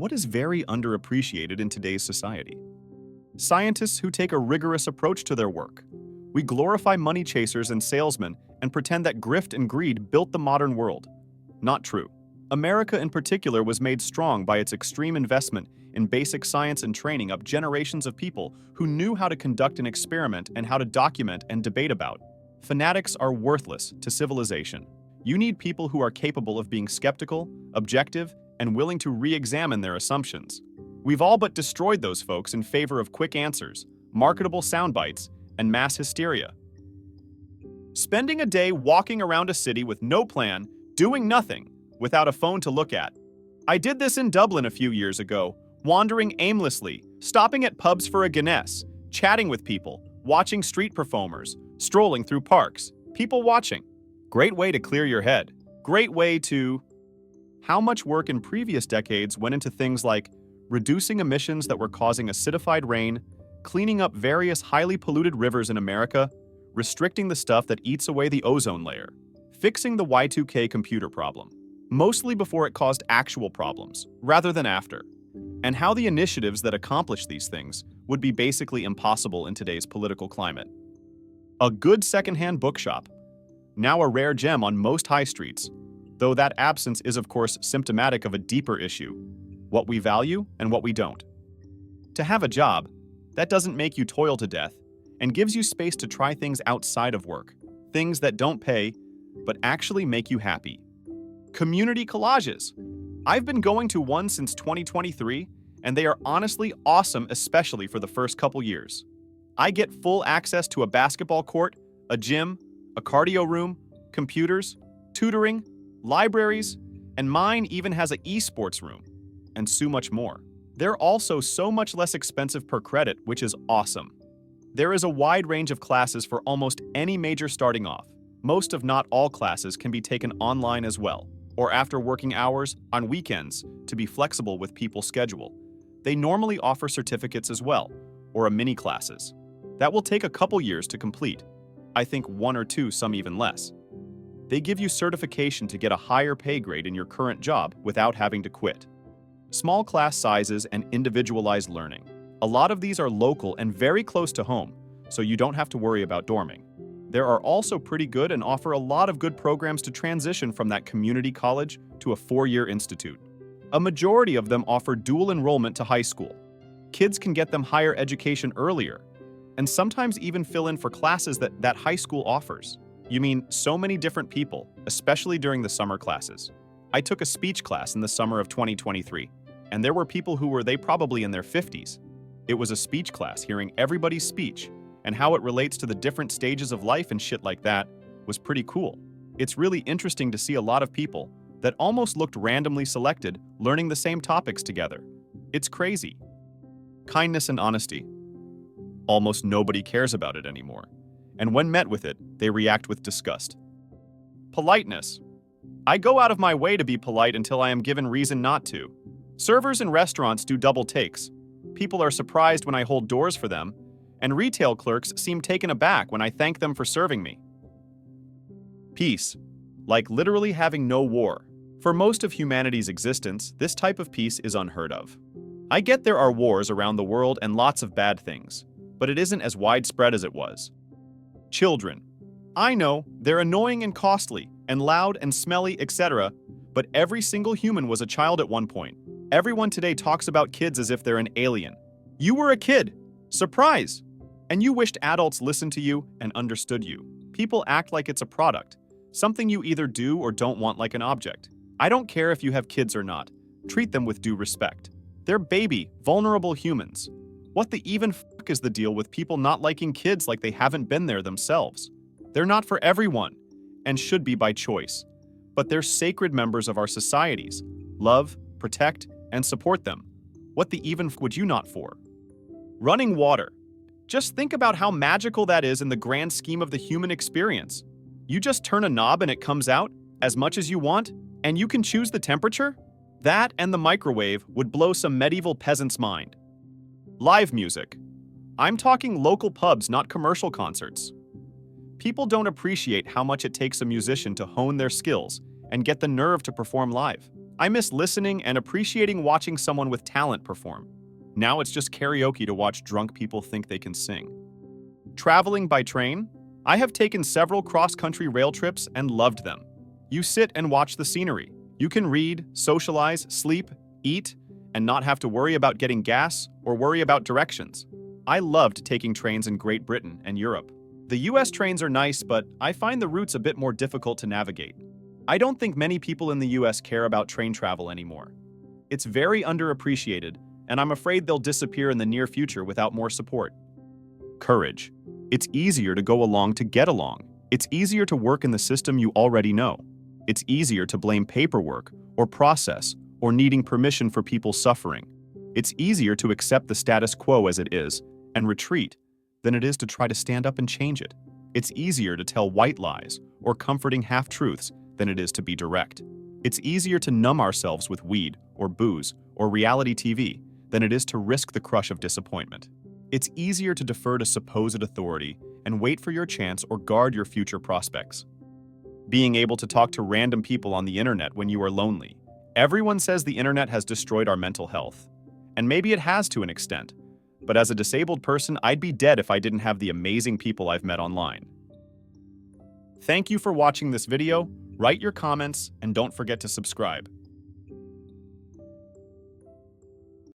What is very underappreciated in today's society? Scientists who take a rigorous approach to their work. We glorify money chasers and salesmen and pretend that grift and greed built the modern world. Not true. America in particular was made strong by its extreme investment in basic science and training up generations of people who knew how to conduct an experiment and how to document and debate about. Fanatics are worthless to civilization. You need people who are capable of being skeptical, objective, and willing to re-examine their assumptions. We've all but destroyed those folks in favor of quick answers, marketable sound bites, and mass hysteria. Spending a day walking around a city with no plan, doing nothing, without a phone to look at. I did this in Dublin a few years ago, wandering aimlessly, stopping at pubs for a Guinness, chatting with people, watching street performers, strolling through parks, people watching. Great way to clear your head. Great way to... How much work in previous decades went into things like reducing emissions that were causing acidified rain, cleaning up various highly polluted rivers in America, restricting the stuff that eats away the ozone layer, fixing the Y2K computer problem, mostly before it caused actual problems, rather than after, and how the initiatives that accomplish these things would be basically impossible in today's political climate. A good secondhand bookshop, now a rare gem on most high streets, though that absence is of course symptomatic of a deeper issue, what we value and what we don't. To have a job, that doesn't make you toil to death and gives you space to try things outside of work, things that don't pay, but actually make you happy. Community collages. I've been going to one since 2023, and they are honestly awesome, especially for the first couple years. I get full access to a basketball court, a gym, a cardio room, computers, tutoring, libraries, and mine even has an esports room, and so much more. They're also so much less expensive per credit, which is awesome. There is a wide range of classes for almost any major starting off. Most if not all classes can be taken online as well, or after working hours, on weekends, to be flexible with people's schedule. They normally offer certificates as well, or a mini classes. That will take a couple years to complete. I think 1 or 2, some even less. They give you certification to get a higher pay grade in your current job without having to quit. Small class sizes and individualized learning. A lot of these are local and very close to home, so you don't have to worry about dorming. There are also pretty good and offer a lot of good programs to transition from that community college to a 4-year institute. A majority of them offer dual enrollment to high school. Kids can get them higher education earlier, and sometimes even fill in for classes that high school offers. You mean so many different people, especially during the summer classes. I took a speech class in the summer of 2023, and there were people who were probably in their 50s. It was a speech class, hearing everybody's speech, and how it relates to the different stages of life and shit like that was pretty cool. It's really interesting to see a lot of people that almost looked randomly selected learning the same topics together. It's crazy. Kindness and honesty. Almost nobody cares about it anymore, and when met with it, they react with disgust. Politeness. I go out of my way to be polite until I am given reason not to. Servers in restaurants do double takes. People are surprised when I hold doors for them, and retail clerks seem taken aback when I thank them for serving me. Peace. Like literally having no war. For most of humanity's existence, this type of peace is unheard of. I get there are wars around the world and lots of bad things, but it isn't as widespread as it was. Children. I know, they're annoying and costly, and loud and smelly, etc., but every single human was a child at one point. Everyone today talks about kids as if they're an alien. You were a kid. Surprise! And you wished adults listened to you and understood you. People act like it's a product, something you either do or don't want, like an object. I don't care if you have kids or not. Treat them with due respect. They're baby, vulnerable humans. What the even fuck is the deal with people not liking kids like they haven't been there themselves? They're not for everyone, and should be by choice. But they're sacred members of our societies. Love, protect, and support them. What the even would you not for? Running water. Just think about how magical that is in the grand scheme of the human experience. You just turn a knob and it comes out, as much as you want, and you can choose the temperature? That and the microwave would blow some medieval peasant's mind. Live music. I'm talking local pubs, not commercial concerts. People don't appreciate how much it takes a musician to hone their skills and get the nerve to perform live. I miss listening and appreciating watching someone with talent perform. Now it's just karaoke to watch drunk people think they can sing. Traveling by train? I have taken several cross-country rail trips and loved them. You sit and watch the scenery. You can read, socialize, sleep, eat, and not have to worry about getting gas or worry about directions. I loved taking trains in Great Britain and Europe. The US trains are nice, but I find the routes a bit more difficult to navigate. I don't think many people in the US care about train travel anymore. It's very underappreciated, and I'm afraid they'll disappear in the near future without more support. Courage. It's easier to go along to get along. It's easier to work in the system you already know. It's easier to blame paperwork or process or needing permission for people suffering. It's easier to accept the status quo as it is and retreat than it is to try to stand up and change it. It's easier to tell white lies or comforting half-truths than it is to be direct. It's easier to numb ourselves with weed or booze or reality TV than it is to risk the crush of disappointment. It's easier to defer to supposed authority and wait for your chance or guard your future prospects. Being able to talk to random people on the internet when you are lonely. Everyone says the internet has destroyed our mental health. And maybe it has to an extent. But as a disabled person, I'd be dead if I didn't have the amazing people I've met online. Thank you for watching this video. Write your comments and don't forget to subscribe.